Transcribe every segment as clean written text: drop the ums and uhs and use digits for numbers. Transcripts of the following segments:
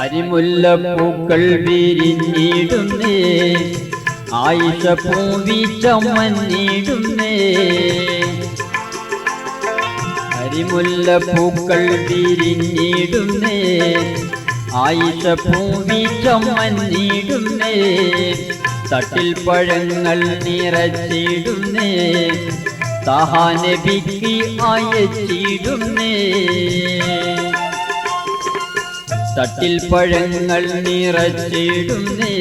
അരിമുല്ലപ്പൂക്കൾ വിരിഞ്ഞിടുന്നേ, ആയിഷ പൂവി ചമ്മന്നിടുന്നേ. അരിമുല്ലപ്പൂക്കൾ വിരിഞ്ഞിടുന്നേ, ആയിഷ പൂവി ചമ്മന്നിടുന്നേ. തട്ടിൽ പഴങ്ങൾ നിറച്ചിടുന്നേ, താഹാ നബിക്ക് അയച്ചിടുന്നേ. തട്ടിൽ പഴങ്ങൾ നിറച്ചിടുന്നേ,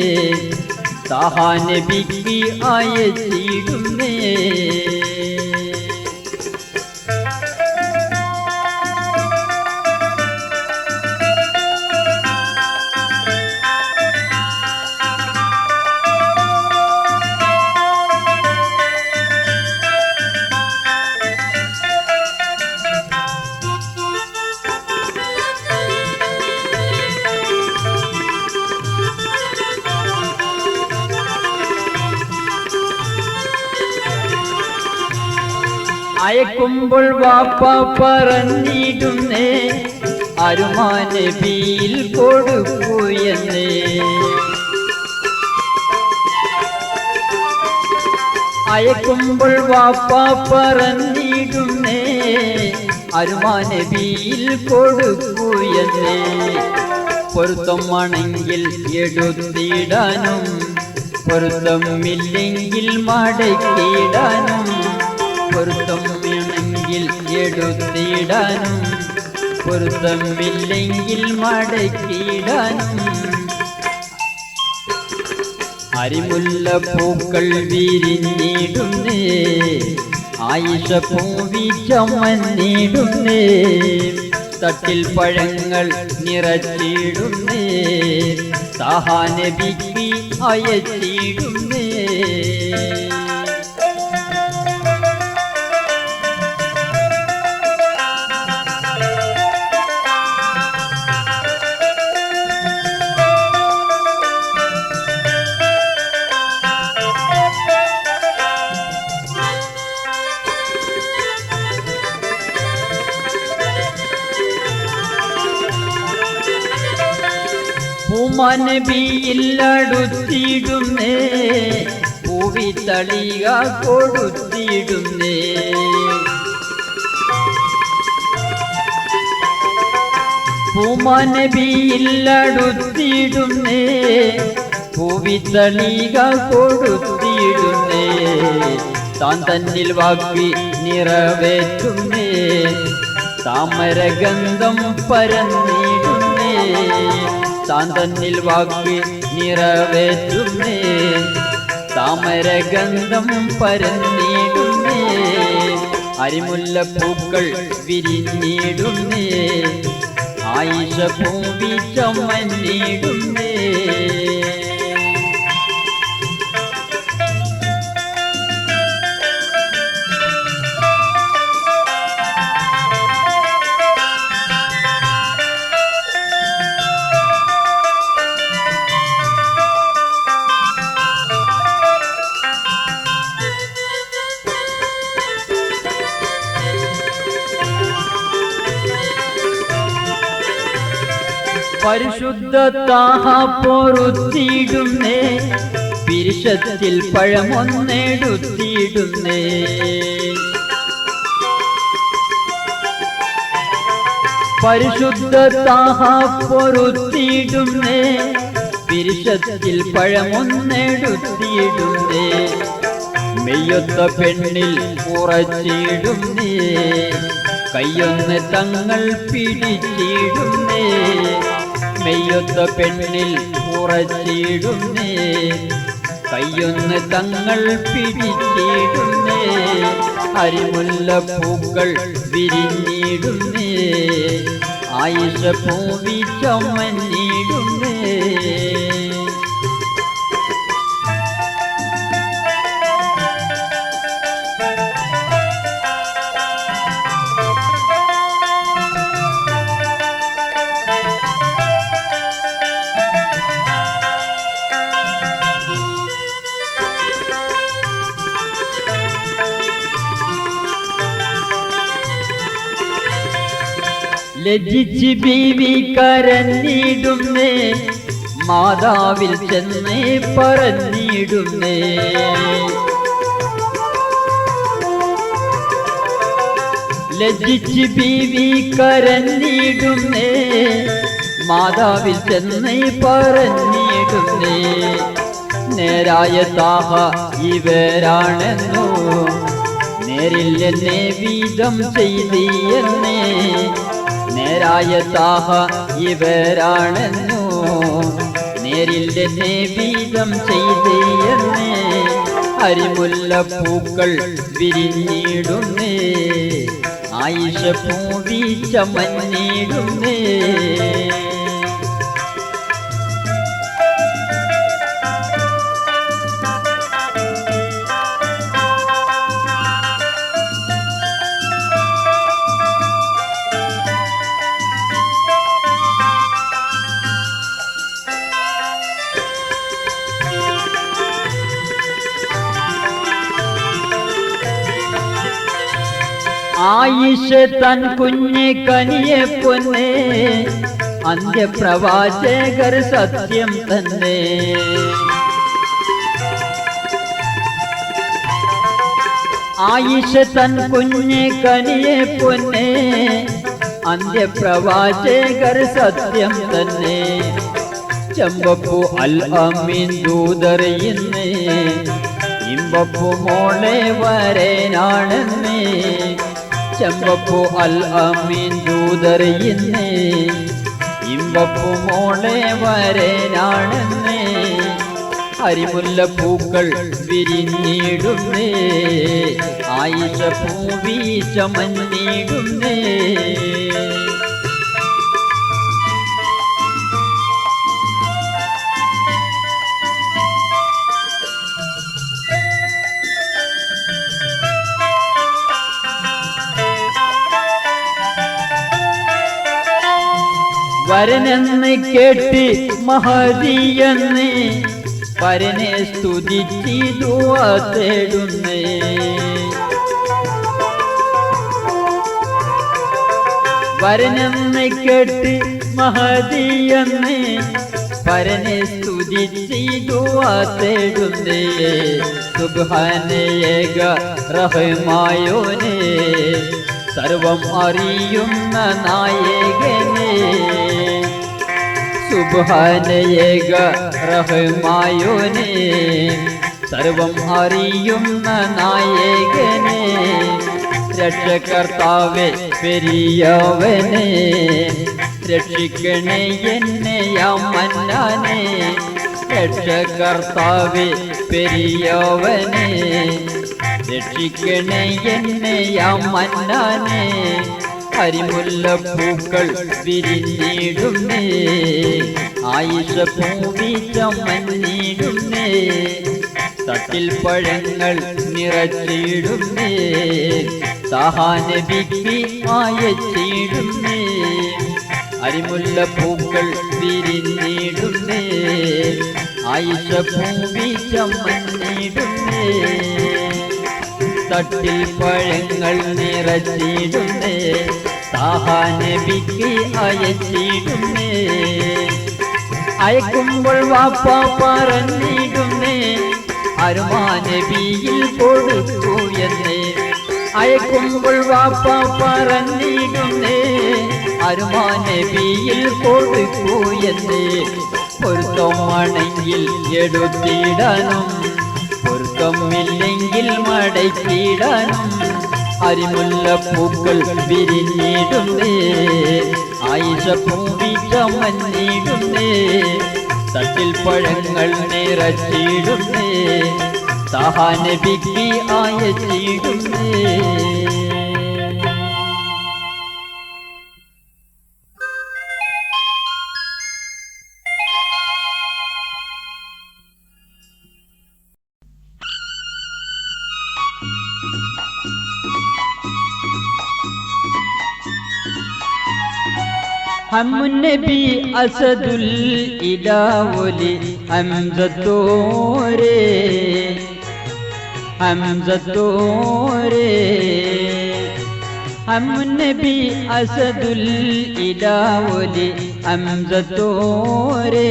താഹാ നബിക്ക് അയച്ചിടുന്നേ. അയക്കുമ്പോൾ വാപ്പ പറഞ്ഞിടുന്നേ, അരുമാ നബിയിൽ കൊടുക്കൂ എന്നേ. അയക്കുമ്പോൾ വാപ്പ പറഞ്ഞിടുന്നേ, അരുമാ നബിയിൽ കൊടുക്കൂ എന്നേ. പൊരുത്തമാണെങ്കിൽ എടുത്തിടാനും, പൊരുത്തമില്ലെങ്കിൽ മടക്കിടാനും. പൊരുത്തമാണെങ്കിൽ എടുത്തിടാനും, പൊരുത്തമില്ലെങ്കിൽ മടക്കിടാനും. അരിമുല്ലപ്പൂക്കൾ വിരിഞ്ഞിടുന്നേ, ആയിഷ പൂവി ചമ്മന്നിടുന്നേ. തട്ടിൽ പഴങ്ങൾ നിറച്ചിടുന്നേ, താഹാ നബിക്ക് അയച്ചിടുന്നേ. പൂമാനബിയിൽ അടുത്തിടുന്നേ, പൂവി തളിക കൊടുത്തിടുന്നേ. പൂമാനബിയിൽ അടുത്തിടുന്നേ, പൂവി തളിക കൊടുത്തിടുന്നേ. താൻ തന്നിൽ വാക്കി നിറവേറ്റുന്നേ, താമരഗന്ധം പരന്നിടുന്നേ. താൻ തന്നിൽ വാക്ക് നിറവേറ്റുന്നേ, താമരഗന്ധം പരന്നിടുന്നേ. അരിമുല്ലപ്പൂക്കൾ വിരിഞ്ഞിടുന്നേ, ആയിഷ പൂവി ചമ്മന്നിടുന്നേ. പരിശുദ്ധ താഹാ പൊറുത്തിടുന്നേ, പിരിശത്തിൽ പഴമൊന്നെടുത്തിടുന്നേ. പരിശുദ്ധ താഹാ പൊറുത്തിടുന്നേ, പിരിശത്തിൽ പഴമൊന്നെടുത്തിടുന്നേ. മെയ്യൊത്ത പെണ്ണിൽ ഉറച്ചിടുന്നേ, കയ്യൊന്ന് തങ്ങൾ പിടിച്ചിടുന്നേ. മെയ്യൊത്ത പെണ്ണിൽ ഉറച്ചിടുന്നേ, കയ്യൊന്ന് തങ്ങൾ പിടിച്ചിടുന്നേ. അരിമുല്ലപ്പൂക്കൾ വിരിഞ്ഞിടുന്നേ, ആയിഷ പൂവി ചമ്മന്നിടുന്നേ. ലജ്ജിച്ച് ബീവി കരഞ്ഞിടുന്നേ, മാതാവിൽ ചെന്നേ പറഞ്ഞിടുന്നേ. ലജ്ജിച്ച് ബീവി കരഞ്ഞിടുന്നേ, മാതാവിൽ ചെന്നേ പറഞ്ഞിടുന്നേ. നേരായ താഹ ഇവരാണെന്നോ, നേരിൽ എന്നെ വീതം ചെയ്തിയെന്നേ. നേരായ താഹ ഇവരാണെന്നോ, നേരിൽ എന്നെ വീതം ചെയ്തിയെന്നേ. അരിമുല്ല പൂക്കൾ വിരിഞ്ഞിടുന്നേ, ആയിഷ പൂവി ചമഞ്ഞിടുന്നേ. ആയിഷ തൻ കുഞ്ഞ് കനിയെ പൊന്നേ, അന്ത്യപ്രവാചകർ സത്യം തന്നെ. ആയിഷ തൻ കുഞ്ഞ് കനിയെ പൊന്നേ, അന്ത്യപ്രവാചകർ സത്യം തന്നെ. ചെമ്പപ്പൂ അൽ അമീൻ ദൂതറിയുന്നേ, ഇമ്പപ്പൂ മോളെ വരനാണെന്നേ. ചെമ്പപ്പൂ അൽ അമീൻ ദൂതറിയുന്നേ, ഇമ്പപ്പൂ മോളെ വരനാണെന്നേ. അരിമുല്ല പൂക്കൾ വിരിഞ്ഞിടുന്നേ, ആയിഷ പൂവി ചമഞ്ഞിടുന്നേ. വരനെന്ന് കേട്ട് മഹദിയെന്ന്, വരനെ സ്തുതിച്ച് ദുആ തേടുന്നേ. വരനെന്ന് കേട്ട് മഹദിയെന്ന്, വരനെ സ്തുതിച്ച് ദുആ തേടുന്നേ. സുബ്ഹാനയേക റഹ്മായോനേ, സർവം അറിയുന്ന നായകനേ. സുബ്ഹാനയേക റഹ്മായോനേ, സർവം അറിയുന്ന നായകനേ. രക്ഷകർത്താവേ പെരിയവനേ, രക്ഷിക്കണേ എന്നെ യാ മന്നാനേ. രക്ഷകർത്താവേ പെരിയവനേ, രക്ഷിക്കണേ എന്നെ യാ മന്നാനേ. അരിമുല്ല പൂക്കൾ വിരിഞ്ഞിടുന്നേ, ആയിഷ പൂവി ചമഞ്ഞിടുന്നേ. തട്ടിൽ പഴങ്ങൾ നിറച്ചിടുന്നേ, സഹാനബിക്ക് അയച്ചിടുന്നേ. അരിമുല്ല പൂക്കൾ വിരിഞ്ഞിടുന്നേ, ആയിഷ പൂവി ചമഞ്ഞിടുന്നേ. തട്ടിൽ പഴങ്ങൾ നിറച്ചിടുന്നേ, സഹാനബിക്ക് അയച്ചിടുന്നേ. അയക്കുമ്പോൾ വാപ്പ പറഞ്ഞിടുന്നേ, അരുമാനബിയിൽ കൊടുക്കൂ എന്നേ. അയക്കുമ്പോൾ വാപ്പ പറഞ്ഞിടുന്നേ, അരുമാനബിയിൽ കൊടുക്കൂ എന്നേ. പൊരുത്തമാണെങ്കിൽ എടുത്തിടാനും, പൊരുത്തമില്ലെങ്കിൽ മടക്കിടാനും. അരിമുല്ല പൂക്കൾ വിരിഞ്ഞിടുന്നേ, ആയിഷ പൂവി ചമഞ്ഞിടുന്നേ. തട്ടിൽ പഴങ്ങൾ നിറച്ചിടുന്നേ, സഹാനബിക്ക് അയച്ചിടുന്നേ. ഹമ്മുന്നബി അസദുൽ ഇലാവലി ഹംസത്തോരേ, ഹംസത്തോരേ. ഹംനബി അസദുൽ ഇലാവലി ഹംസത്തോരേ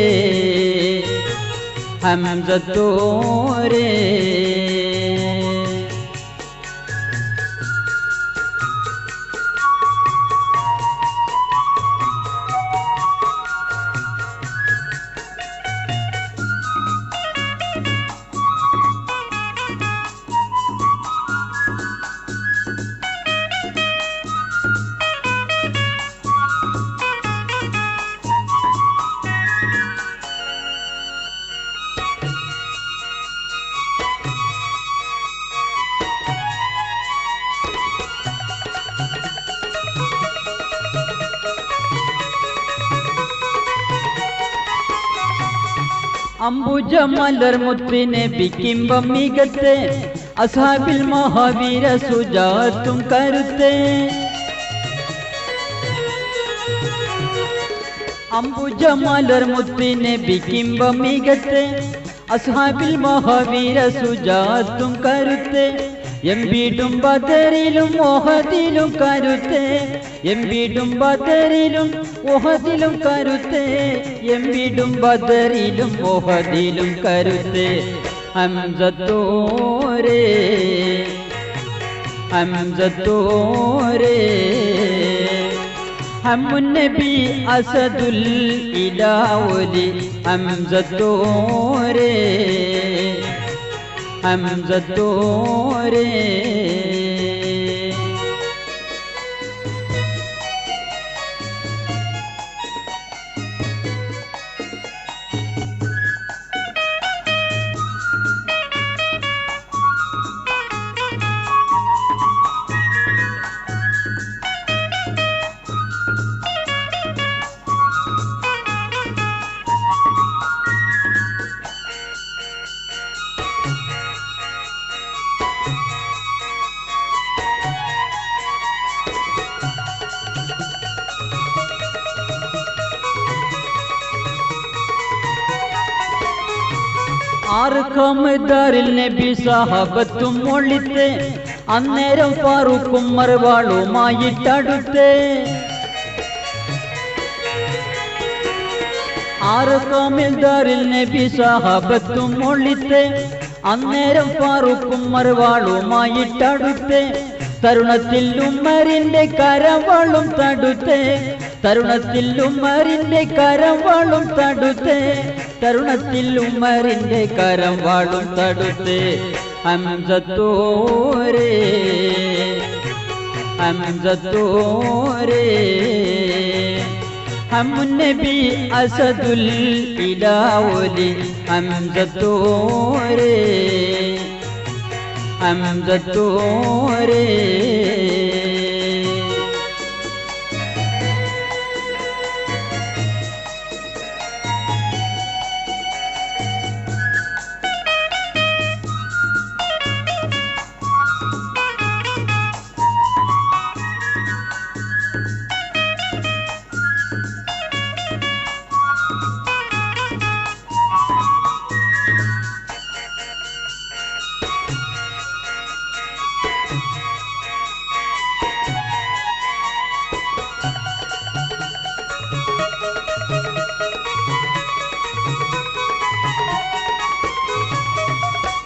ഹംസത്തോരേ അംബുജ മലർ മുത്തിനെ ബിക്കിംബം മികത്തെ അസ്ഹാബിൽ മഹാവീര സുജാത്തും കരുത്തെ അംബുജ മലർ മുത്തിനെ ബിക്കിംബം മികത്തെ അസ്ഹാബിൽ മഹാവീര സുജാത്തും കരുത്തെ എംബീടും ബദറിലും ഓഹദിലും കരുത്തെ എംബീടും ബദറിലും ഓഹദിലും കരുത്തെ എംബീടും ബദറിലും ഓഹദിലും കരുത്തെ ഹംസത്തോരേ ഹംസത്തോരേ ഹംനബി അസദുൽ ഇലാവലി ഹംസത്തോരേ ഹംസത്തോരേ ആർക്കമദാറിൽ നബി സഹാബത്തും ഒളിത്തെ അന്നേരം ഫാറൂഖും മർവാളുമായിട്ടടുത്തെ ആർക്കമദാറിൽ നബി സഹാബത്തും ഒളിത്തെ അന്നേരം ഫാറൂഖും മർവാളുമായിട്ടടുത്തെ തരുണത്തിൽ ഉമ്മറിന്റെ കരവാളും തടുത്തെ തരുണത്തിൽ ഉമ്മറിന്റെ കരവാളും തടുത്തെ തരുണത്തിൽ ഉമ്മറിന്റെ കരവാളും തടുത്തെ ഹംസത്തോരേ ഹംസത്തോരേ ഹംനബി അസദുൽ ഇലാവലി ഹംസത്തോരേ ഹംസത്തോരേ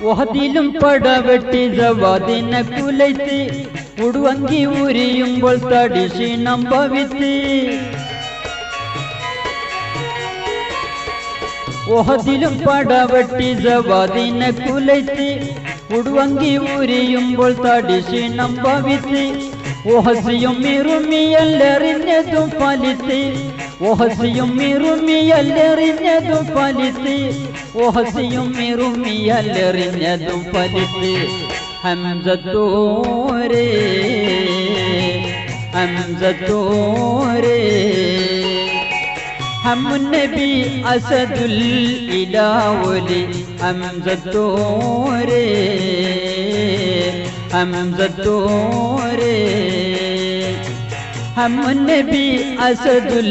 ഓഹദിലും പടവെട്ടി സവാദിനെ കുലയ്ത്ത് ഉടുവങ്കി ഉരിയുമ്പോൾ തടി ക്ഷീണം ഭവിത്ത് ഓഹദിലും പടവെട്ടി സവാദിനെ കുലയ്ത്ത് ഉടുവങ്കി ഉരിയുമ്പോൾ തടി ക്ഷീണം ഭവിത്ത് ഓഹസിയും ഇറുമിയല്ലെറിഞ്ഞതും ഫലിത്ത് ഓഹസിയും ഇറുമിയല്ലെറിഞ്ഞതും ഫലിത്ത് ഓഹസിയും ഇറുമിയല്ലെറിഞ്ഞതും ഫലിത്ത് ഹംസത്തോരേ ഹംസത്തോരേ ഹംനബി അസദുൽ ഇലാവലി ഹംസത്തോരേ ഹംസത്തോരേ ഹംനബി അസദുൽ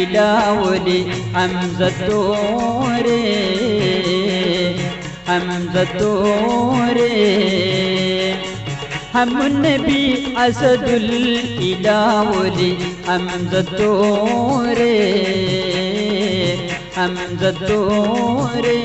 ഇലാവലി ഹംസത്തോരേ ഹംസത്തോരേ ഹമ്മുന്നബി അസദുൽ ഇലാവുലി ഹംസത്തോരേ ഹംസത്തോരേ.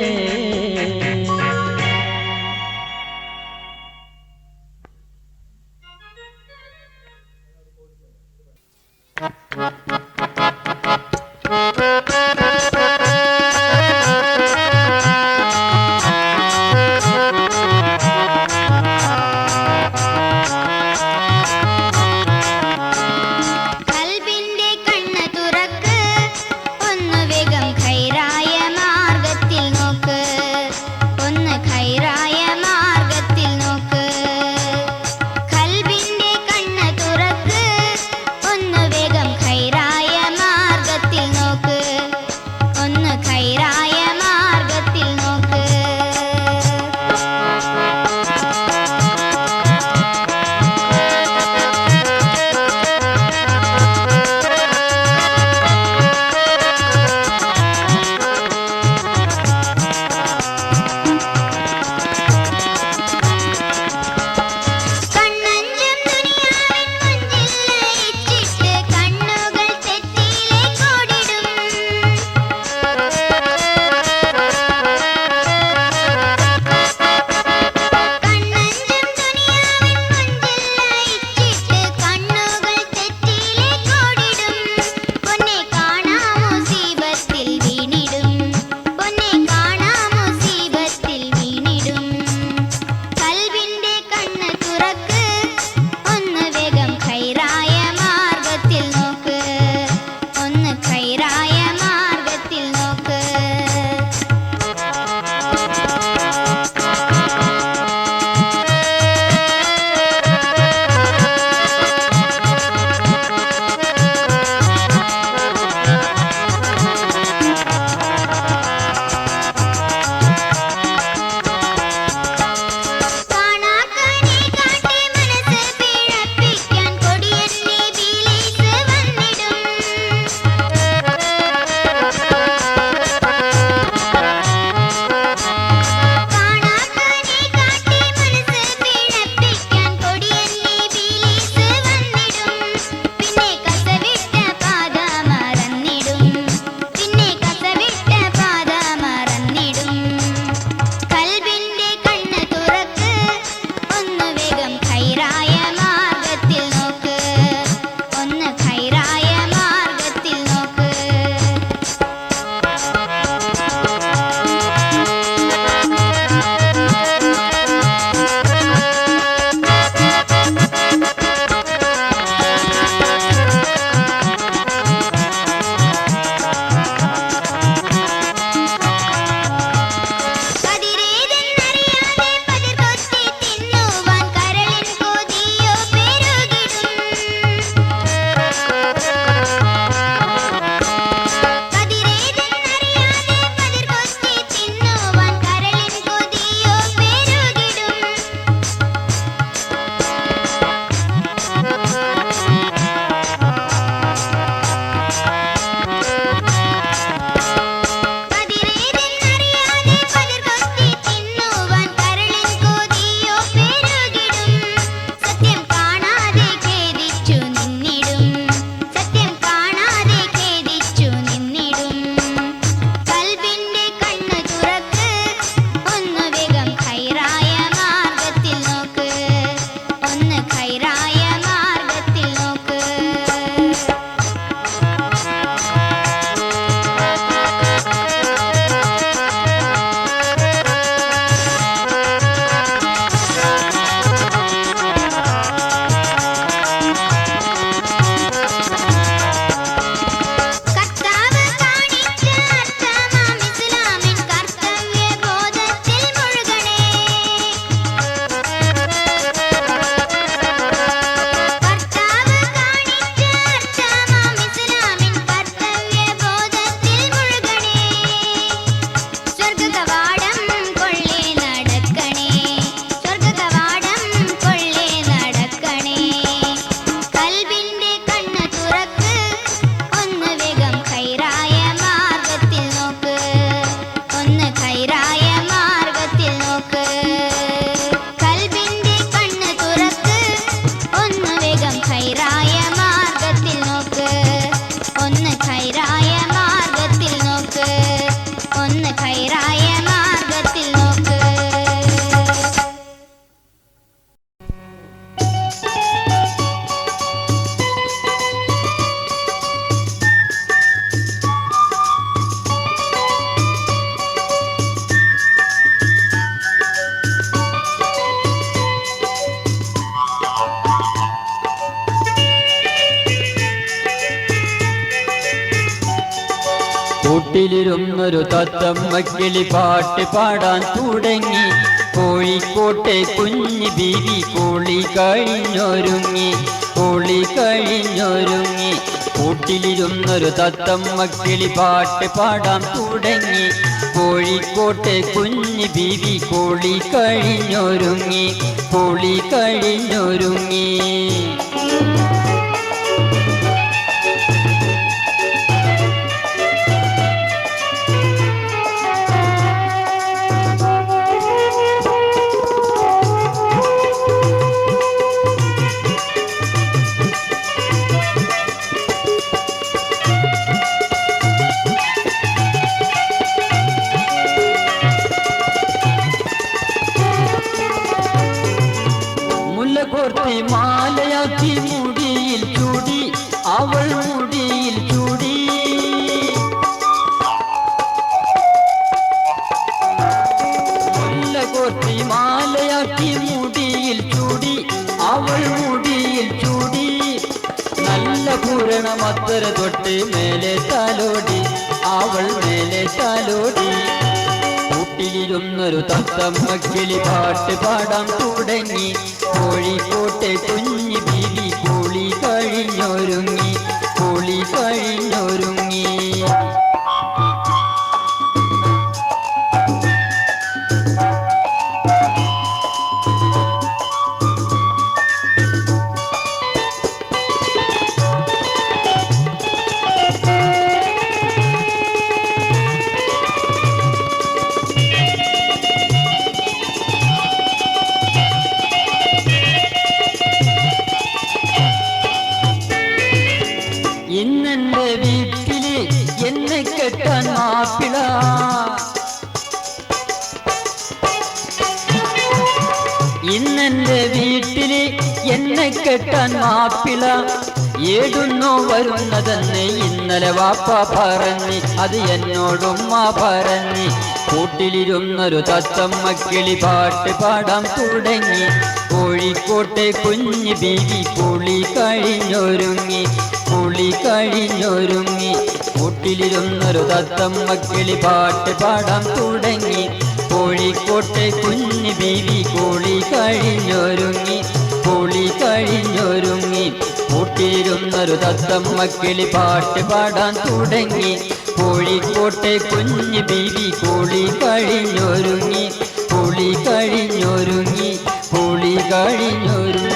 കണ്ണ് തുറക്ക്, ഒന്നു വേഗം ഖൈറായ മാർഗത്തിൽ നോക്ക്. കൂട്ടിലിരുന്നൊരു തത്തമ്മ കിളി പാട്ട് പാടാൻ തുടങ്ങി. കോഴിക്കോട്ടെ കുഞ്ഞി ബീവി കോളി കഴിഞ്ഞൊരുങ്ങി, കോളി കഴിഞ്ഞൊരുങ്ങി. കൂട്ടിലിരുന്നൊരു തത്തമ്മ കിളി പാട്ട് പാടാൻ തുടങ്ങി. കോഴിക്കോട്ടെ കുഞ്ഞി ബീവി കോളി കഴിഞ്ഞൊരുങ്ങി, കോളി കഴിഞ്ഞൊരുങ്ങി. കോർത്തി മാലയാക്കി മുടിയിൽ ചൂടി, അവൾ മുടിയിൽ ചൂടി. മുല്ല കോർത്തി മാലയാക്കി മുടിയിൽ ചൂടി, അവൾ മുടിയിൽ ചൂടി. നല്ല പൂരണം അത്തര തൊട്ട് മേലെ തലോടി, അവൾ മേലെ തലോടി. കൂട്ടിലിരുന്നൊരു തത്തമ്മ കിളി പാട്ട് പാടാൻ തുടങ്ങി. കോഴിക്കോട്ടെ കുഞ്ഞി ബീവി കോളി കഴിഞ്ഞൊരുങ്ങി, കോളി കഴിഞ്ഞൊരുങ്ങി. ഇന്നെന്റെ വീട്ടില് എന്നെ കെട്ടാൻ മാപ്പിള, ഇന്നെന്റെ വീട്ടില് എന്നെ കെട്ടാൻ മാപ്പിള. ഏടുന്നോ വരുന്നതെന്ന് ഇന്നലെ വാപ്പ പറഞ്ഞ്, അത് എന്നോടുമ്മ പറഞ്ഞ്. കൂട്ടിലിരുന്നൊരു തത്തമ്മ കിളി പാട്ട് പാടാൻ തുടങ്ങി. കോഴിക്കോട്ടെ കുഞ്ഞി ബീവി കോളി കഴിഞ്ഞൊരുങ്ങി, കോളി കഴിഞ്ഞൊരുങ്ങി. കൂട്ടിലിരുന്നൊരു തത്തമ്മ കിളി പാട്ട് പാടാൻ തുടങ്ങി. കോഴിക്കോട്ടെ കുഞ്ഞി ബീവി കോളി കഴിഞ്ഞൊരുങ്ങി, കോളി കഴിഞ്ഞൊരുങ്ങി. കൂട്ടിലിരുന്നൊരു തത്തമ്മ കിളി പാട്ട് പാടാൻ തുടങ്ങി. കോഴിക്കോട്ടെ കുഞ്ഞി ബീവി കോളി കഴിഞ്ഞൊരുങ്ങി, കോളി കഴിഞ്ഞൊരുങ്ങി, കോളി കഴിഞ്ഞൊരുങ്ങി.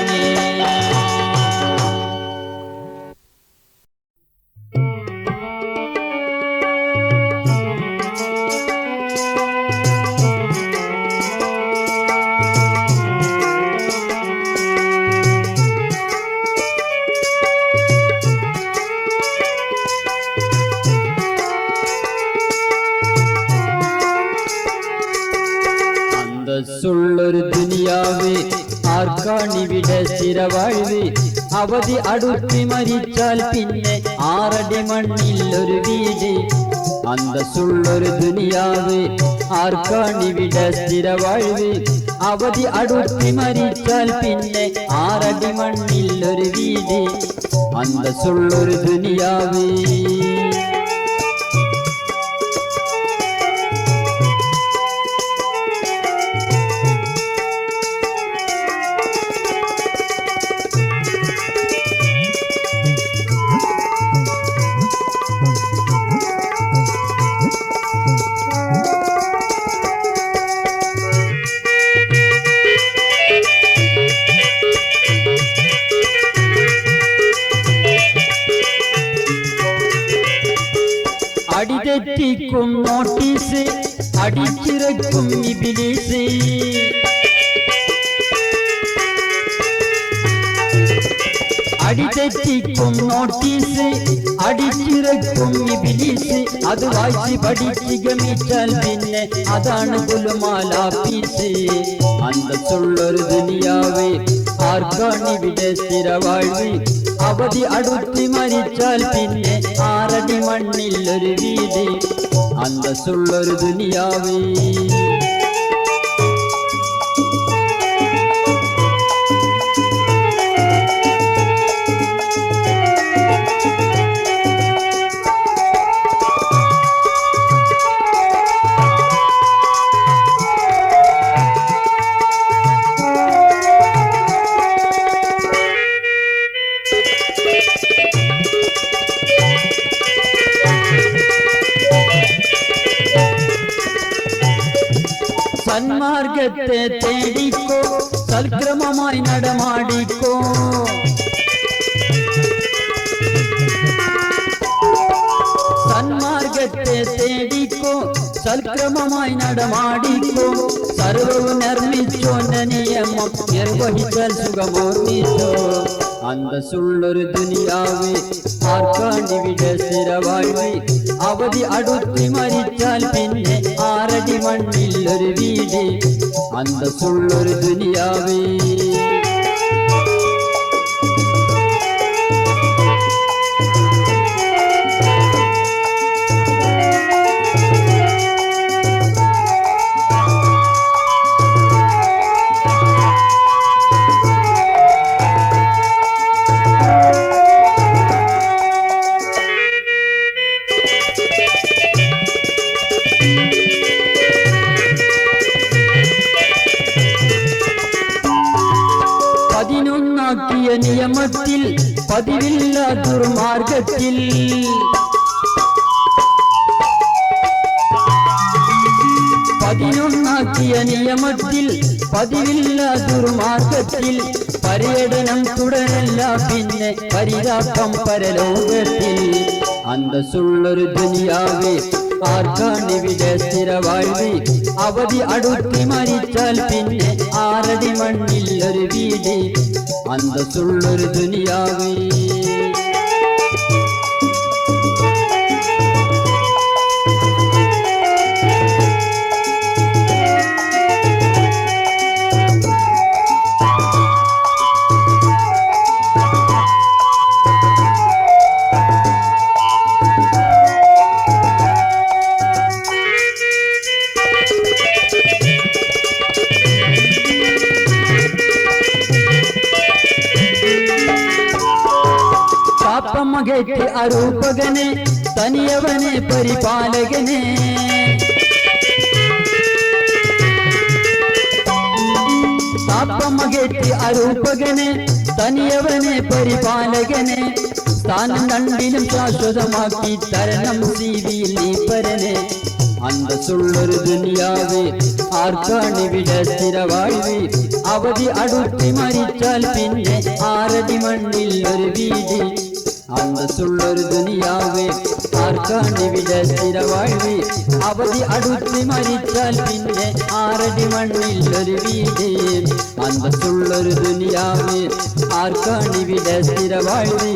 അന്തസ്സുള്ളൊരു ദുനിയാവ് ആർക്കാണിവിടെ സ്ഥിരവാഴ്വ്. അവധി അടുത്തി മരിച്ചാൽ പിന്നെ 6 അടി മണ്ണിൽ ഒരു വീട്. അന്തസ്സുള്ളൊരു ദുനിയാവ് ആർക്കാണിവിടെ സ്ഥിരവാഴ്വ്. അവധി അടുത്തി മരിച്ചാൽ പിന്നെ 6 അടി മണ്ണിൽ ഒരു വീട്. അന്തസ്സുള്ളൊരു ദുനിയാവ്. അടിതെറ്റിക്കും നോട്ടീസ്, അടിച്ചിറക്കും ഇബ്ലീസ്. അടിതെറ്റിക്കും നോട്ടീസ്, അടിച്ചിറക്കും ഇബ്ലീസ്. അത് വായിച്ച് പഠിച്ച് ഗമിച്ചാൽ പിന്നെ അതാണ് ഗുലുമാലാപ്പീസ്. അന്തസ്സുള്ളൊരു ദുനിയാവ് ആർക്കാണിവിടെ സ്ഥിരവാഴ്വ്. അവധി അടുത്ത് മരിച്ചാൽ പിന്നെ 6 അടി മണ്ണിൽ ഒരു വീട്. അന്തസ്സുള്ളൊരു ദുനിയാവ്. സന്മാർഗത്തെ തേടിക്കോ, സൽക്രമമായി നടമാടിക്കോ. സന്മാർഗത്തെ തേടിക്കോ, സൽക്രമമായി നടമാടിക്കോ. സർവവും നിർമ്മിച്ചോന്റെ നിയമം നിർവഹിച്ചാൽ സുഖമോർമ്മിച്ചോ. അന്തസ്സുള്ളൊരു ദുനിയാവ് ആർക്കാണിവിടെ സ്ഥിരവാഴ്വ്. അവധി അടുത്തി മരിച്ചാൽ പിന്നെ 6 അടി മണ്ണിൽ ഒരു വീട്. അന്തസ്സുള്ളൊരു ദുനിയാവ്. നിയമത്തിൽ പതിവില്ല ദുർമാർഗത്തിൽ. പതിനൊന്നാക്കിയ നിയമത്തിൽ പതിവില്ല ദുർമാർഗത്തിൽ. പര്യടനം തുടരല്ല പിന്നെ പരിതാപം പരലോകത്തിൽ. അന്തസ്സുള്ളൊരു ദുനിയാവേ ആർക്കാണിവിടെ സ്ഥിരവാഴ്വ്. അവധി അടുത്തി മരിച്ചാൽ പിന്നെ 6 അടി മണ്ണിൽ ഒരു വീട്. അന്തസ്സുള്ളൊരു ദുനിയാവേ. പാപമകറ്റി അരൂപകനെ തനിയവനെ പരിപാലകനെ. പാപമകറ്റി അരൂപകനെ തനിയവനെ പരിപാലകനെ. സ്ഥാനം രണ്ടിലും ശാശ്വതമാക്കി തരണം സീവിയിൽ നീ പരനെ. അന്തസ്സുള്ളൊരു ദുനിയാവ് ആർക്കാണിവിടെ സ്ഥിരവാഴ്വ്. അവധി അടുത്തി മരിച്ചാൽ പിന്നെ 6 അടി മണ്ണിൽ ഒരു വീട്. അന്തസ്സുള്ളൊരു ദുനിയാവ് ആർക്കാണിവിടെ സ്ഥിരവാഴ്വ്. അവധി അടുത്തി മരിച്ചാൽ പിന്നെ 6 അടി മണ്ണിൽ ഒരു വീട്. അന്തസ്സുള്ളൊരു ദുനിയാവ് ആർക്കാണിവിടെ സ്ഥിരവാഴ്വ്.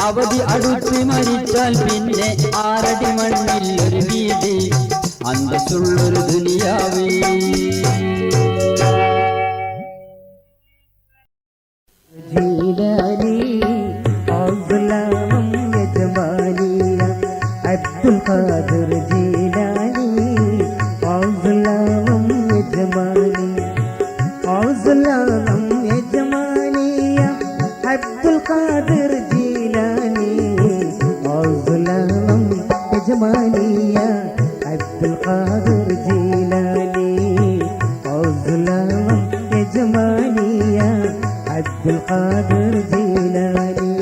അവധി അടുത്തി മരിച്ചാൽ പിന്നെ 6 അടി മണ്ണിൽ ഒരു വീട്. അന്തസ്സുള്ളൊരു ദുനിയാവേ. അബ്ദുൽ ഖാദിർ ജീലാനി ഔസുലാമം യജമാനി. ഔസുലാമം യജമാനിയ അബ്ദുൽ ഖാദിർ ജീലാനി. ഔസുലാമം യജമാനിയ അബ്ദുൽ ഖാദിർ ജീലാനി. ഔസുലാമം യജമാനിയ അബ്ദുൽ ഖാദിർ ജീലാനി.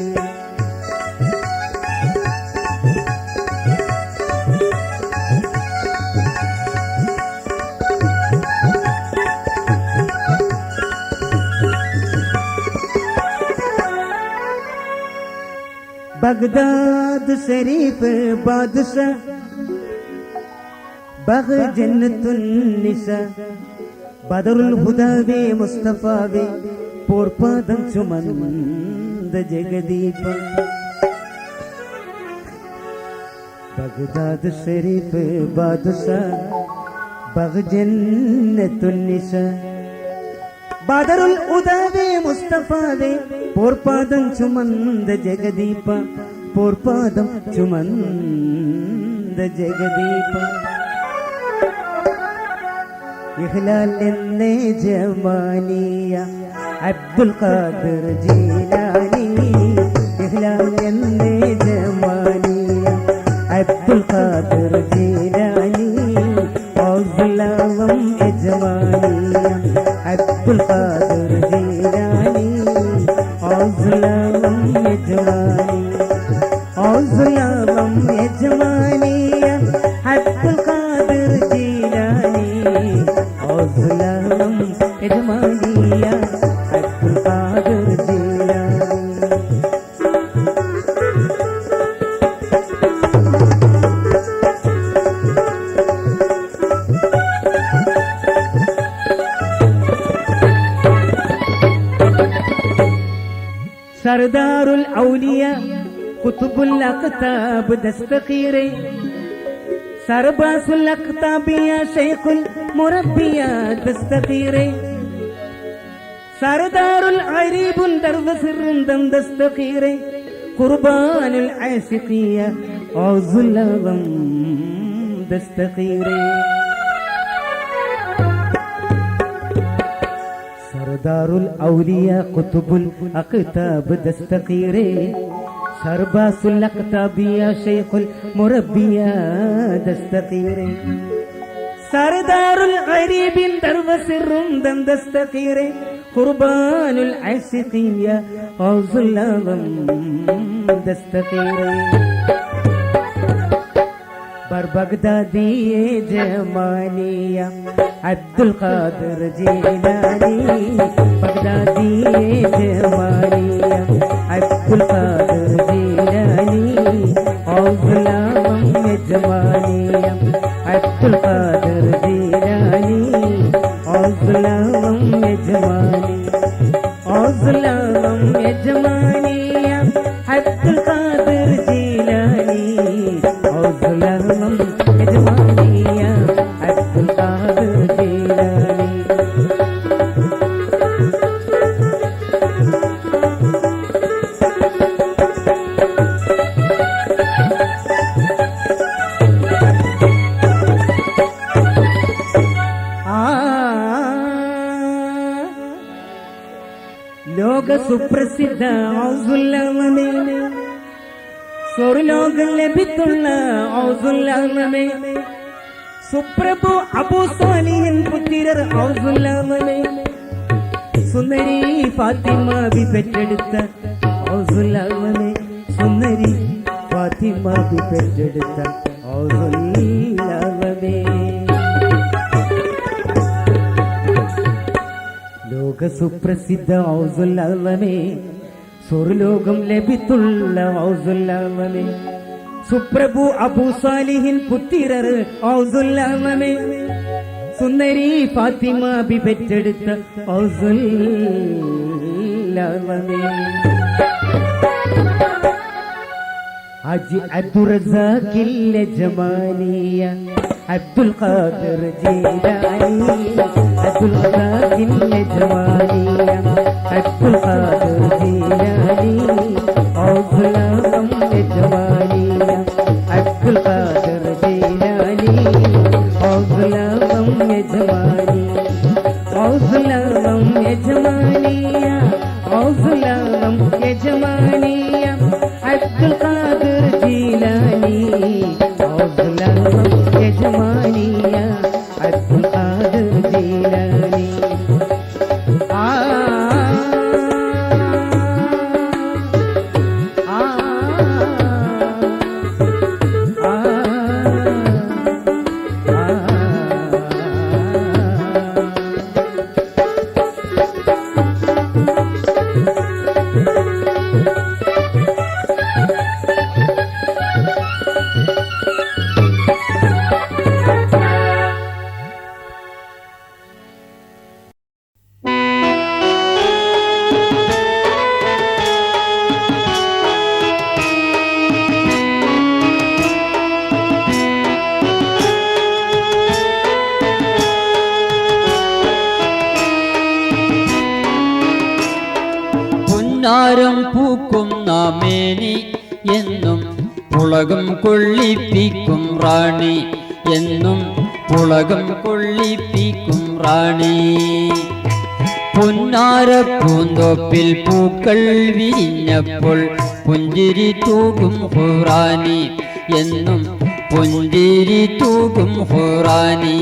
बगदाद शरीफ बादशाह बग जन्नतुन्निसा. बदरुल हुदावे मुस्तफावे पोर्पादं चुमंद जगदीप. बगदाद शरीफ बादशाह बग जन्नतुन्निसा. ബദറുൽ ഉദവേ മുസ്തഫാവേ പോർപാദം ചുമന്ത ജഗദീപ. പോർപാദം ചുമന്ത ജഗദീപ. ഇഹ്ലാൽ എന്നേ ജമാനിയ അബ്ദുൽ ഖാദിർ ജീലാനി. ഇഹ്ലാൽ എന്നേ ജമാനിയ അബ്ദുൽ ഖാദിർ ജീലാനി. ഔസുലാമം യജമാനിയ അബ്ദുൽ ഖാദിർ ജീലാനി. ഔസുലാമം യജമാനി. ഔസുലാമം യജമാനിയ അബ്ദുൽ ഖാദിർ ജീലാനി. സർദാറുൽ ഔലിയ കുതുബുൽ അഖ്താബ് ദസ്തഖീറെ സർബാസുൽ അഖ്താബിയ ശൈഖുൽ മുറബ്ബിയ ദസ്തഖീറെ സർദാറുൽ അരീബുൻ ദർവസിറും ദസ്തഖീറെ ഖുർബാനുൽ ആസിഖിയ ഔസുൽ അളം ദസ്തഖീറെ സർദാറുൽ ഔലിയ കുതുബുൽ അഖ്താബ് ദസ്തഖീറെ സർബാസുൽ അഖ്താബിയ ശൈഖുൽ മുറബ്ബിയ ദസ്തഖീറെ സർദാറുൽ ഗരീബിൻ ദർവസിറും ദസ്തഖീറെ ഖുർബാനുൽ ആസിഖിയ ഔസുൽ അളം ദസ്തഖീറെ ബഗ്ദാദിയെ ജമാനിയ അബ്ദുൽ ഖാദിർ ജീലാനി ബഗ്ദാദിയെ ജമാനിയ അബ്ദുൽ ഖാദിർ ജീലാനി ഔസുൽ അളം യജ്മാനിയ അബ്ദുൽ ഖാദിർ ജീലാനി ഔസുൽ അളം യജ്മാനി ഔസുൽ അളം യജ്മാനിയ അബ്ദുൽ ഖാദിർ ജീലാനി ഔസുൽ അളം യജ്മാനിയ അബ്ദുൽ ഖാദിർ ജീലാനി ലോക സുപ്രസിദ്ധ ഔസുൽ അളമേ സ്വർലോകം ലഭിത്തുള്ള ഔസുൽ അളമേ സുപ്രഭു അബൂ സാലിഹിൻ പുത്രർ ഔസുൽ അളമേ സുന്ദരി ഫാത്തിമ ബി പെറ്റെടുത്ത ഔസുൽ അളമേ സുന്ദരി ഫാത്തിമ ബി പെറ്റെടുത്ത ഔസുൽ അളമേ ലോക സുപ്രസിദ്ധ ഔസുൽ അളമേ സ്വർലോകം ലഭിത്തുള്ള ഔസുൽ അളമേ സുപ്രഭു അബൂ സാലിഹിൻ പുത്രർ ഔസുൽ അളമേ സുന്ദരി ഫാത്തിമ ബി പെറ്റെടുത്ത ഔസുൽ അളമേ ഹാജി അബ്ദുർ റസാഖിൽ യജ്മാനിയ അബ്ദുൽ ഖാദിർ ജീലാനി അബ്ദുൽ റസാഖിൽ യജ്മാനിയ അബ്ദുൽ ഖാദിർ ജീലാനി ഔസുൽ അളം യജ്മാനിയ അബ്ദുൽ ഖാദിർ ജീലാനി ഔസുൽ അളം യജ്മാനി ഔസുൽ അളം യജ്മാനിയ ഔസുൽ അളം യജ്മാനിയ അബ്ദുൽ ഖാദിർ ജീലാനി ഔസുൽ അളം യജ്മാനിയ അബ്ദുൽ ഖാദിർ ജീലാനി പുന്നാരം പൂക്കുന്ന മേനി എന്നും പുളകം കൊള്ളിപ്പിക്കും റാണി എന്നും പുളകം കൊള്ളിപ്പിക്കും റാണി പുന്നാര പൂന്തോപ്പിൽ പൂക്കൾ വിരിഞ്ഞപ്പോൾ പുഞ്ചിരി തൂകും ഹുറാനി എന്നും പുഞ്ചിരി തൂകും ഹുറാനി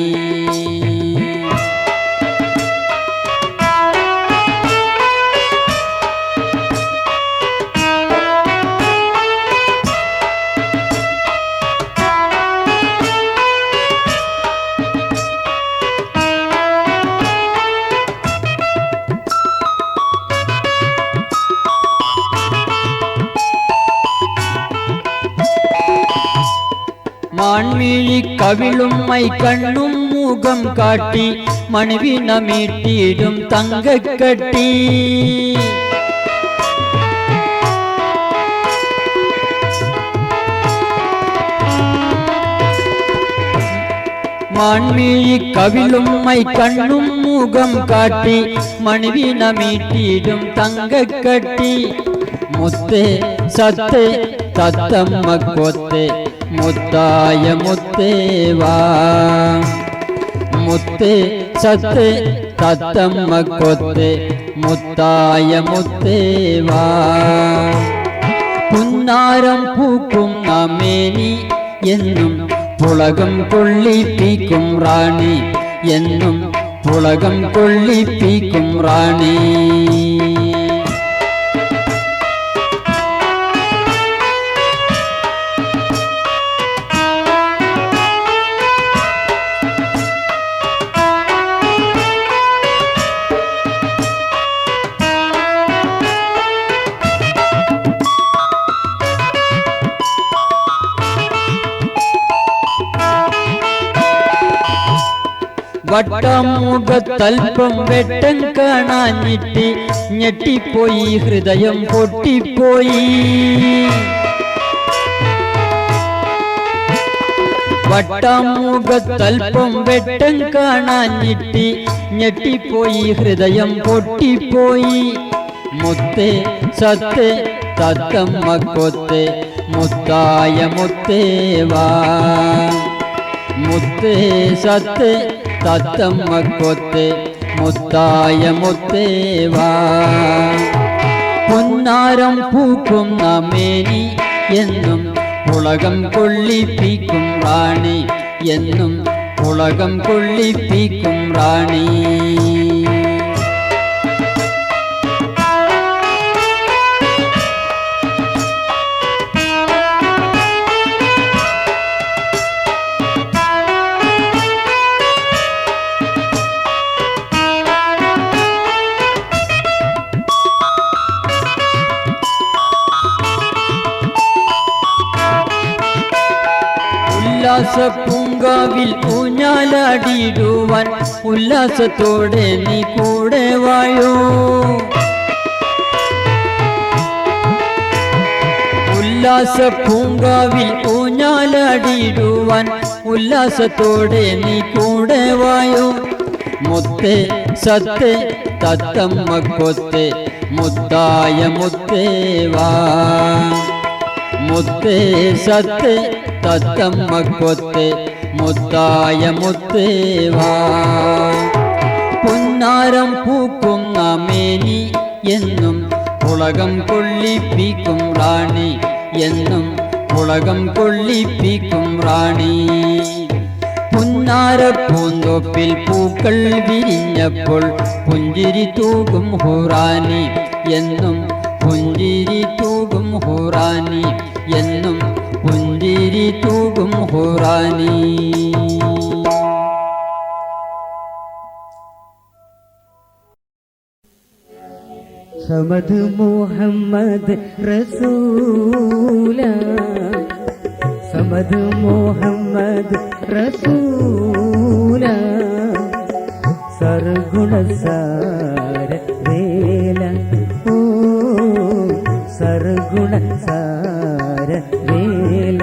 മാൺമിഴി കവിളും മൈക്കണ്ണും മുഖം കാട്ടി മണിവിനമീട്ടിയിടും തങ്കക്കട്ടി മാൺമിഴി കവിളും മൈ കണ്ണും മുഖം കാട്ടി മണിവീണ മീട്ടിയിടും തങ്കക്കട്ടി മുത്തേ സത്തേ തത്തമ്മ കൊത്തേ മുത്തായ മുത്തേവാ മുത്തേ സത്തേ തത്തമ്മ കൊത്തേ മുത്തായ മുത്തേവാ പുന്നാരം പൂക്കും നാമേനി എന്നും പുളകം കൊള്ളിപ്പിക്കും റാണി എന്നും പുളകം കൊള്ളിപ്പിക്കും റാണി വട്ടമുഖത്തൽപ്പം വെട്ടം കാണാഞ്ഞിട്ട് ഞെട്ടിപ്പോയി ഹൃദയം പൊട്ടിപ്പോയി വട്ടമുഖത്തൽപ്പം വെട്ടം കാണാഞ്ഞിട്ട് ഞെട്ടിപ്പോയി ഹൃദയം പൊട്ടിപ്പോയി മുത്തേ സത്തേ തത്തമ്മ കൊത്തേ മുത്തായ മുത്തേവാ മുത്തേ സത്തേ തത്തമ്മ കൊത്തേ മുത്തായ മുത്തേവാ പൊന്നാരം പൂക്കും നാമേനി എന്നും പുളകം കൊള്ളിപ്പിക്കും റാണി എന്നും പുളകം കൊള്ളിപ്പിക്കും റാണി ഉല്ലാസപ്പൂങ്കാവിൽ ഊഞ്ഞാലാടിടുവാൻ ഉല്ലാസത്തോടെ നീ കൂടെ വായോ ഉല്ലാസപ്പൂങ്കാവിൽ ഊഞ്ഞാലാടിടുവാൻ ഉല്ലാസത്തോടെ നീ കൂടെ വായോ മുത്തേ സത്തേ തത്തമ്മ കൊത്തേ മുത്തായ മുത്തേവാ മുത്തേ സത്തേ തത്തമ്മ കൊത്തേ മുത്തായ മുത്തേവാ പൊന്നാരം പൂക്കും നാമേനി എന്നും പുളകം കൊള്ളിപ്പിക്കും റാണി എന്നും പുളകം കൊള്ളിപ്പിക്കും റാണി പുന്നാര പൂന്തോപ്പിൽ പൂക്കൾ വിരിഞ്ഞപ്പോൾ പുഞ്ചിരി തൂകും ഹുറാനി എന്നും പുഞ്ചിരി തൂകും ഹുറാനി എന്നും പുഞ്ചിരി തൂകും ഹുറാനി സമദ് മുഹമ്മദ് റസൂല സമദ് മുഹമ്മദ് റസൂല സർഗുണസാര വേല ഓ സർഗുണസാര വേല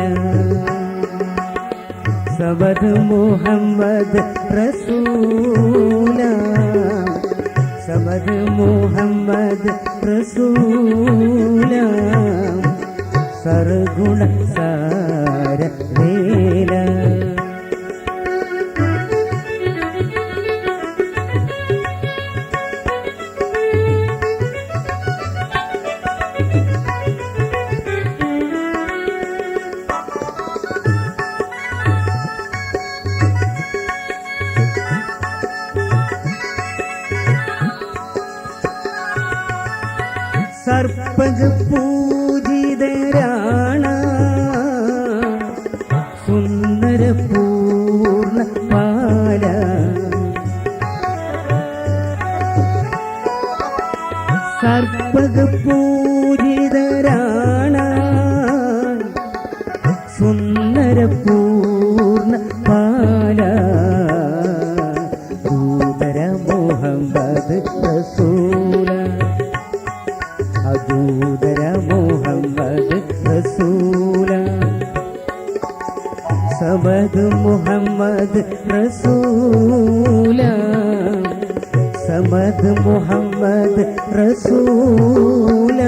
സമദ് മുഹമ്മദ് റസൂല സമദ് മുഹമ്മദ് റസൂല സർഗുണസാര വേല സർപ്പക പൂജിതരാണ സുന്ദര പൂർണ്ണ പാല സർപ്പക പൂജിതരാണ സുന്ദര പൂർണ്ണ പാല ദൂതര മുഹമ്മദ് റസൂല അദൂതര മുഹമ്മദ് റസൂല സമദ് സമദ് മുഹമ്മദ് റസൂല സമദ് മുഹമ്മദ് റസൂല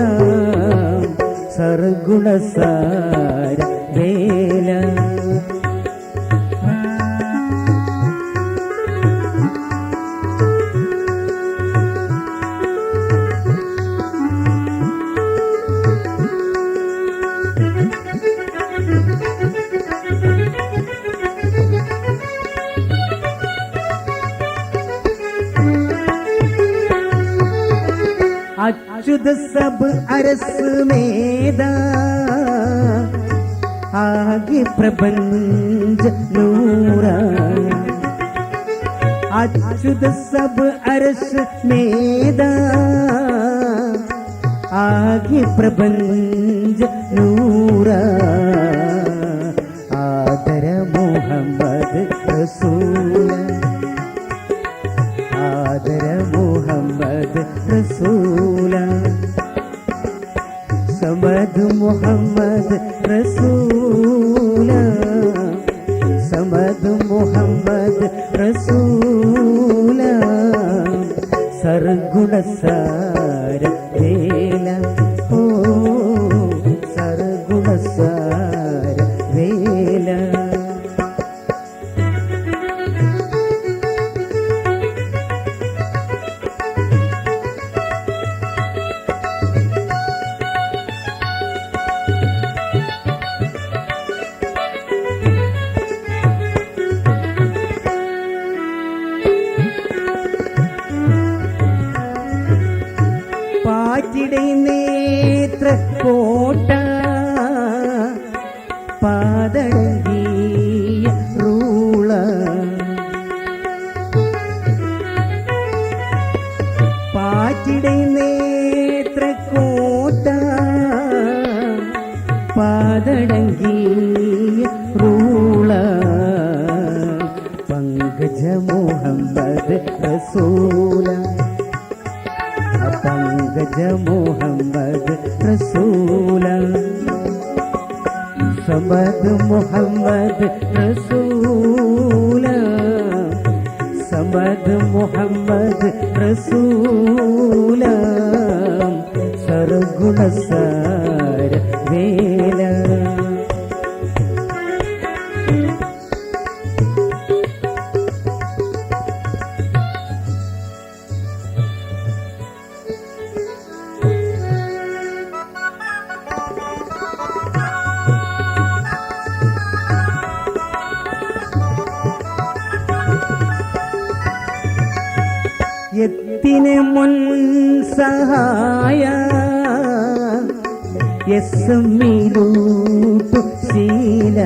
സർഗുണസാര വേല अच्युत सब अरस मेदा आगे प्रबंध नूरा अच्युत सब अरस मेदा आगे प्रबंध नूरा आदर मोहम्मद रसूल आदर मोहम्मद रसूल समद मोहम्मद रसूल समद मोहम्मद रसूल सरगुणसार वेल ओ सरगुणसार वेल नेत्र कोट पादड़गी रूल पाचिड़े नेत्र कोट पादड़गी रूल पंकज मोहम्मद रसूल पंकज मोहम्मद रसूल समद मोहम्मद रसूल समद मोहम्मद रसूल सरगुणसार वेल എത്തിനെ മുൻ സഹായ യസ്മിലൂട്ടു ശീല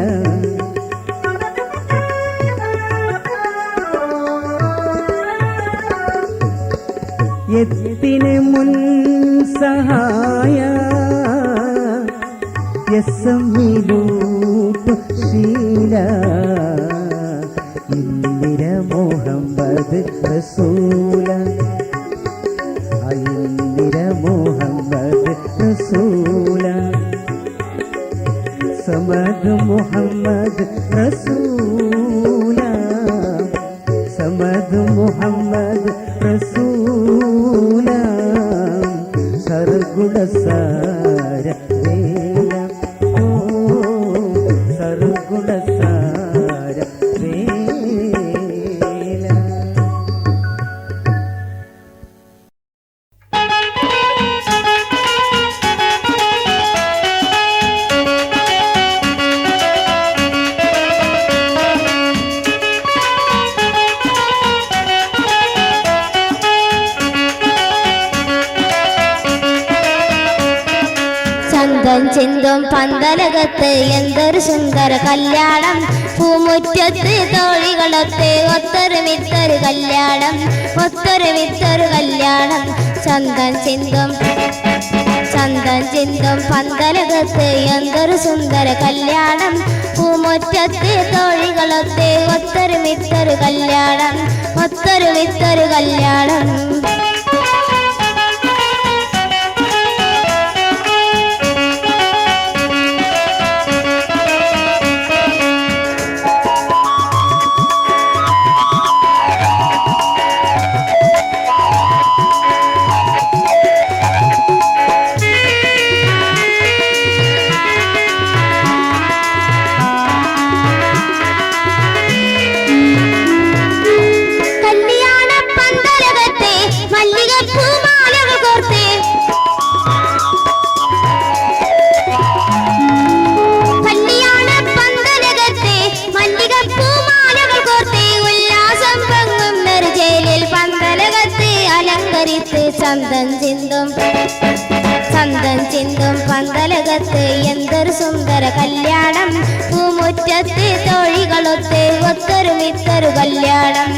എത്തിനെ മുൻ സഹായ യസ്മിലൂട്ടു ശീല ഇന്ദിര മുഹമ്മദ് റസൂല ഇന്ദിര മുഹമ്മദ് റസൂല സമദ് മുഹമ്മദ് റസൂല സമദ് മുഹമ്മദ് റസൂല സർഗുണസാര വേല ഓ സർഗുണസാര വേല ചിന്തും പന്തലകത്ത് എന്തൊരു സുന്ദര കല്യാണം പൂമുറ്റത്ത് തോഴികളൊത്ത് ഒത്തൊരു വിത്തൊരു കല്യാണം ഒത്തൊരു വിത്തൊരു കല്യാണം ചന്തം ചിന്തും പന്തലകത്ത് എന്തൊരു സുന്ദര കല്യാണം പൂമുറ്റത്ത് തോഴികളൊത്ത് ഒത്തൊരു വിത്തൊരു കല്യാണം ഒത്തൊരു വിത്തൊരു കല്യാണം ചന്തം ചിന്തും പന്തലകത്ത് എന്തൊരു സുന്ദര കല്യാണം പൂമുറ്റത്ത് തോഴികളൊത്ത് ഒത്തൊരുമിത്തൊരു കല്യാണം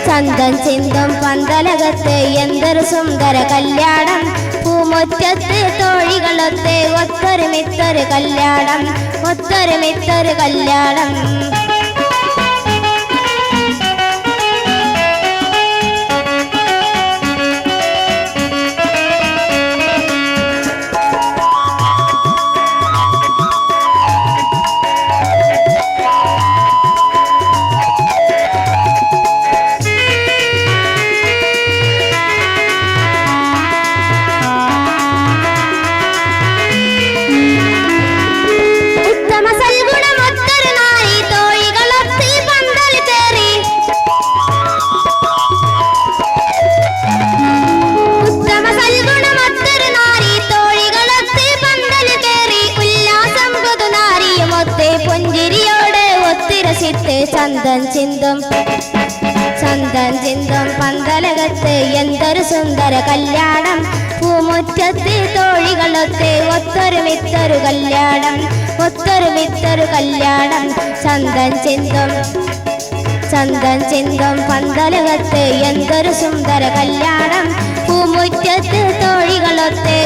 ചന്തം ചിന്തും പന്തലകത്ത് എന്തൊരു സുന്ദര കല്യാണം പൂമുറ്റത്ത് തോഴികളൊത്ത് ഒത്തൊരുമിത്തൊരു കല്യാണം ചന്തം ചിന്തും പന്തലകത്ത് എന്തൊരു സുന്ദര കല്യാണം പൂമുറ്റത്ത് തോഴികളൊത്ത് ഒത്തൊരുമിത്തൊരു കല്യാണം ചന്തം ചിന്തും പന്തലകത്ത് എന്തൊരു സുന്ദര കല്യാണം പൂമുറ്റത്ത് തോഴികളൊത്ത്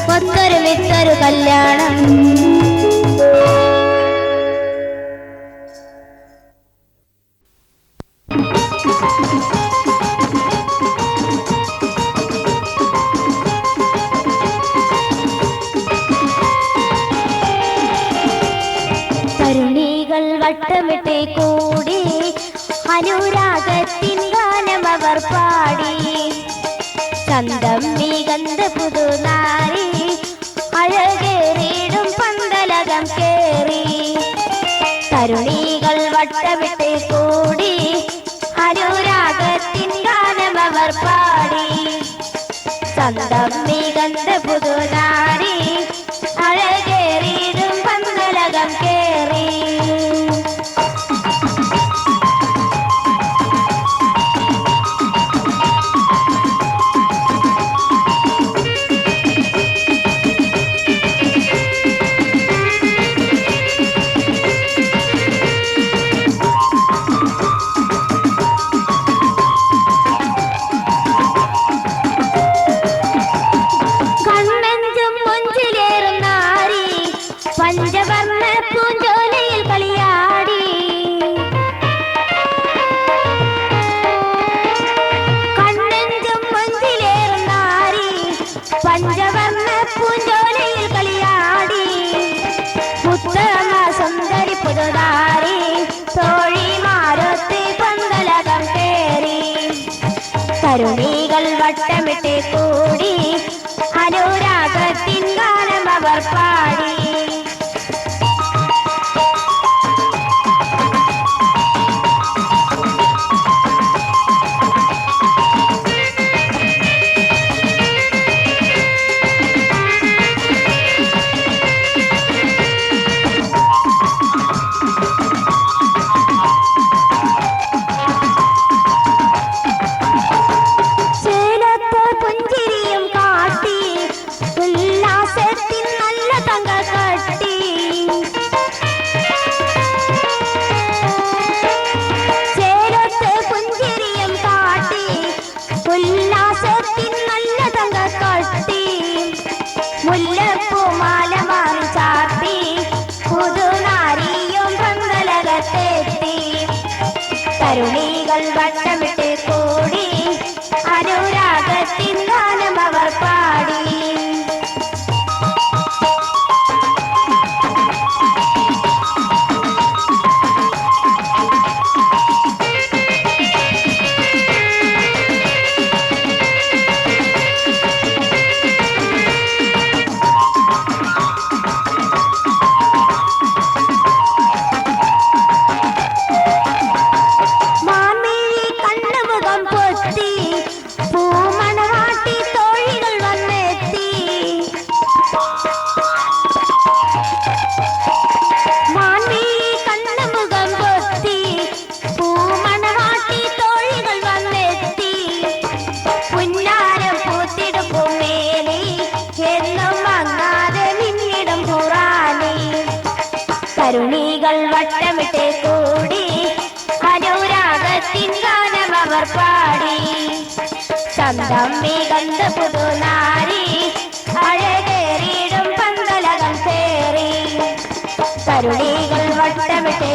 ഒത്തൊരുമിത്തൊരു കല്യാണം തരുണികൾ വട്ടമിട്ട് കൂടി അനുരാഗത്തിൻ ഗാനം അവർ പാടി ചന്തം മികந்த പുതുനാരി അഴകേറിയിടും പന്തലകം കേറി തരുണികൾ വട്ടമിട്ട് കൂടി അനുരാഗത്തിൻ ഗാനം അവർ പാടി ചന്തം മികந்த പുതുനാരി അഴകേറിയിടും പന്തലകം കേറി പഞ്ചവർണ്ണ പൂഞ്ചോലയിൽ കളിയാടി കണ്ണെഞ്ചും മഞ്ചിലേറും നാരി പഞ്ചവർണ്ണ പൂഞ്ചോലയിൽ കളിയാടി ഉത്തമ സുന്ദരി പുതുതാരി തോഴിമാരൊത്ത് പന്തലകം കേറി തരുണികൾ വട്ടമിട്ട് കൂടി അനുരാഗത്തിൻ ഗാനം അവർ പാടി ചേലത്ത് പുഞ്ചിരിയും കാട്ടി ഉല്ലാസത്തിൻ നല്ല പാടി ചന്തം മികந்த പുതുനാരി അഴകേറിയിടും പന്തലകം തേറി കരുണികൾ വട്ടമിട്ടേ